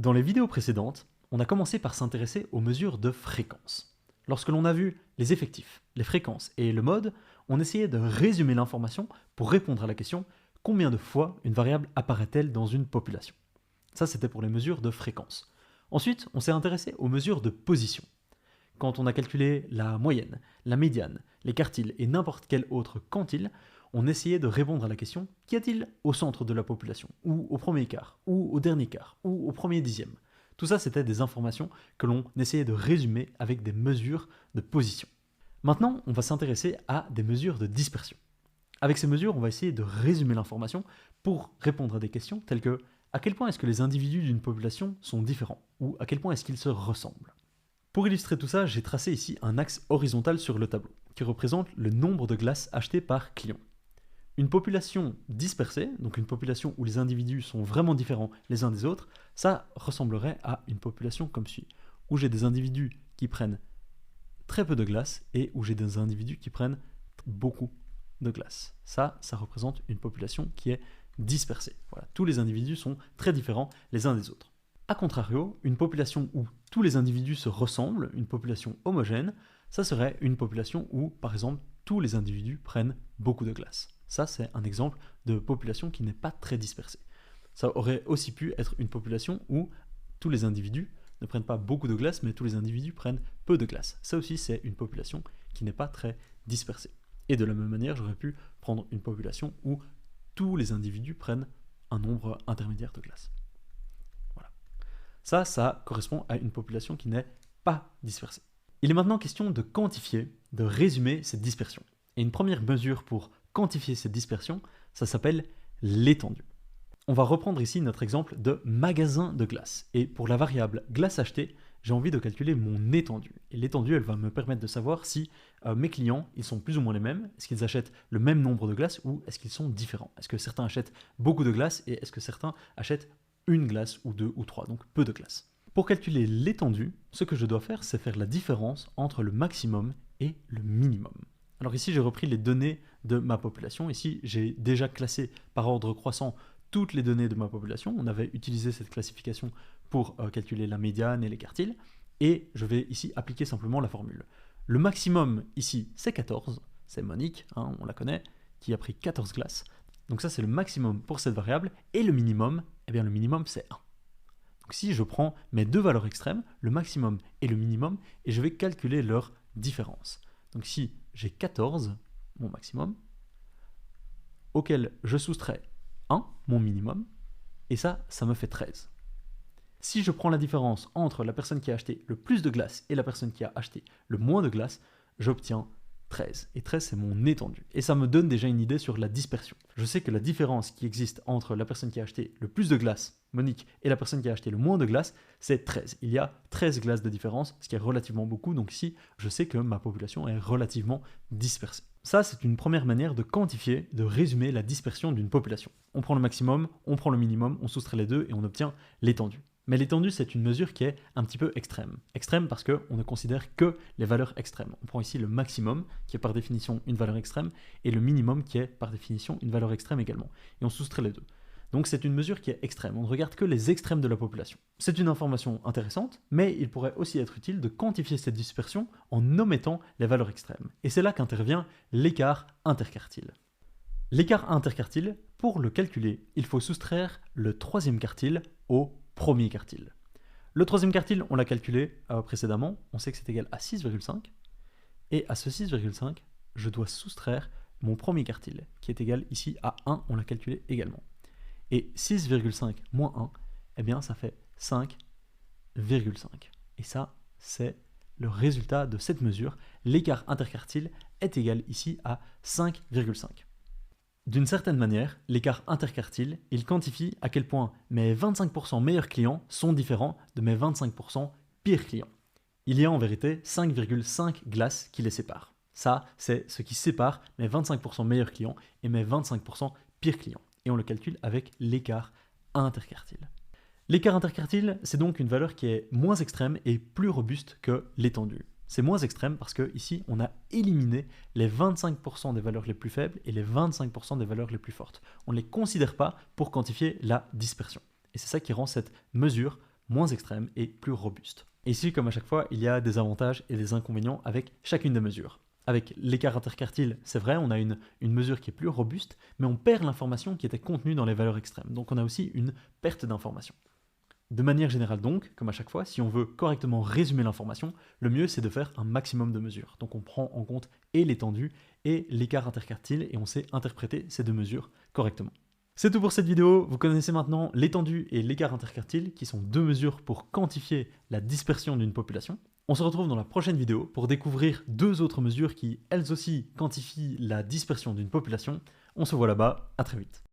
Dans les vidéos précédentes, on a commencé par s'intéresser aux mesures de fréquence. Lorsque l'on a vu les effectifs, les fréquences et le mode, on essayait de résumer l'information pour répondre à la question « Combien de fois une variable apparaît-elle dans une population ?» Ça, c'était pour les mesures de fréquence. Ensuite, on s'est intéressé aux mesures de position. Quand on a calculé la moyenne, la médiane, les quartiles et n'importe quel autre quantile, on essayait de répondre à la question « Qu'y a-t-il au centre de la population ?» ou au premier quart, ou au dernier quart, ou au premier dixième. Tout ça, c'était des informations que l'on essayait de résumer avec des mesures de position. Maintenant, on va s'intéresser à des mesures de dispersion. Avec ces mesures, on va essayer de résumer l'information pour répondre à des questions telles que à quel point est-ce que les individus d'une population sont différents ou à quel point est-ce qu'ils se ressemblent. Pour illustrer tout ça, j'ai tracé ici un axe horizontal sur le tableau qui représente le nombre de glaces achetées par client. Une population dispersée, donc une population où les individus sont vraiment différents les uns des autres, ça ressemblerait à une population comme suit, où j'ai des individus qui prennent très peu de glace et où j'ai des individus qui prennent beaucoup de glace. Ça représente une population qui est dispersée. Voilà, tous les individus sont très différents les uns des autres. A contrario, une population où tous les individus se ressemblent, une population homogène, ça serait une population où, par exemple, tous les individus prennent beaucoup de glace. Ça, c'est un exemple de population qui n'est pas très dispersée. Ça aurait aussi pu être une population où tous les individus ne prennent pas beaucoup de glace, mais tous les individus prennent peu de glace. Ça aussi, c'est une population qui n'est pas très dispersée. Et de la même manière, j'aurais pu prendre une population où tous les individus prennent un nombre intermédiaire de glace. Voilà. Ça correspond à une population qui n'est pas dispersée. Il est maintenant question de quantifier, de résumer cette dispersion. Et une première mesure pour quantifier cette dispersion, ça s'appelle l'étendue. On va reprendre ici notre exemple de magasin de glace. Et pour la variable glace achetée, j'ai envie de calculer mon étendue. Et l'étendue, elle va me permettre de savoir si mes clients, ils sont plus ou moins les mêmes, est-ce qu'ils achètent le même nombre de glaces ou est-ce qu'ils sont différents. Est-ce que certains achètent beaucoup de glace et est-ce que certains achètent une glace ou deux ou trois, donc peu de glace. Pour calculer l'étendue, ce que je dois faire, c'est faire la différence entre le maximum et le minimum. Alors ici, j'ai repris les données de ma population. Ici, j'ai déjà classé par ordre croissant toutes les données de ma population. On avait utilisé cette classification pour calculer la médiane et les quartiles. Et je vais ici appliquer simplement la formule. Le maximum ici, c'est 14. C'est Monique, on la connaît, qui a pris 14 glaces. Donc ça, c'est le maximum pour cette variable. Et le minimum, eh bien le minimum, c'est 1. Donc si je prends mes deux valeurs extrêmes, le maximum et le minimum, et je vais calculer leur différence. Donc si j'ai 14, mon maximum, auquel je soustrais 1, mon minimum, et ça me fait 13. Si je prends la différence entre la personne qui a acheté le plus de glace et la personne qui a acheté le moins de glace, j'obtiens 13. Et 13, c'est mon étendue. Et ça me donne déjà une idée sur la dispersion. Je sais que la différence qui existe entre la personne qui a acheté le plus de glace, Monique, et la personne qui a acheté le moins de glace, c'est 13. Il y a 13 glaces de différence, ce qui est relativement beaucoup. Donc ici, je sais que ma population est relativement dispersée. Ça, c'est une première manière de quantifier, de résumer la dispersion d'une population. On prend le maximum, on prend le minimum, on soustrait les deux et on obtient l'étendue. Mais l'étendue, c'est une mesure qui est un petit peu extrême. Extrême parce qu'on ne considère que les valeurs extrêmes. On prend ici le maximum, qui est par définition une valeur extrême, et le minimum, qui est par définition une valeur extrême également. Et on soustrait les deux. Donc c'est une mesure qui est extrême. On ne regarde que les extrêmes de la population. C'est une information intéressante, mais il pourrait aussi être utile de quantifier cette dispersion en omettant les valeurs extrêmes. Et c'est là qu'intervient l'écart interquartile. L'écart interquartile, pour le calculer, il faut soustraire le troisième quartile au premier quartile. Le troisième quartile, on l'a calculé précédemment, on sait que c'est égal à 6,5, et à ce 6,5, je dois soustraire mon premier quartile, qui est égal ici à 1, on l'a calculé également. Et 6,5 moins 1, eh bien ça fait 5,5. Et ça, c'est le résultat de cette mesure. L'écart interquartile est égal ici à 5,5. D'une certaine manière, l'écart interquartile, il quantifie à quel point mes 25% meilleurs clients sont différents de mes 25% pires clients. Il y a en vérité 5,5 glaces qui les séparent. Ça, c'est ce qui sépare mes 25% meilleurs clients et mes 25% pires clients. Et on le calcule avec l'écart interquartile. L'écart interquartile, c'est donc une valeur qui est moins extrême et plus robuste que l'étendue. C'est moins extrême parce qu'ici, on a éliminé les 25% des valeurs les plus faibles et les 25% des valeurs les plus fortes. On ne les considère pas pour quantifier la dispersion. Et c'est ça qui rend cette mesure moins extrême et plus robuste. Et ici, comme à chaque fois, il y a des avantages et des inconvénients avec chacune des mesures. Avec l'écart interquartile, c'est vrai, on a une mesure qui est plus robuste, mais on perd l'information qui était contenue dans les valeurs extrêmes. Donc on a aussi une perte d'information. De manière générale donc, comme à chaque fois, si on veut correctement résumer l'information, le mieux c'est de faire un maximum de mesures. Donc on prend en compte et l'étendue et l'écart interquartile et on sait interpréter ces deux mesures correctement. C'est tout pour cette vidéo, vous connaissez maintenant l'étendue et l'écart interquartile qui sont deux mesures pour quantifier la dispersion d'une population. On se retrouve dans la prochaine vidéo pour découvrir deux autres mesures qui, elles aussi, quantifient la dispersion d'une population. On se voit là-bas, à très vite.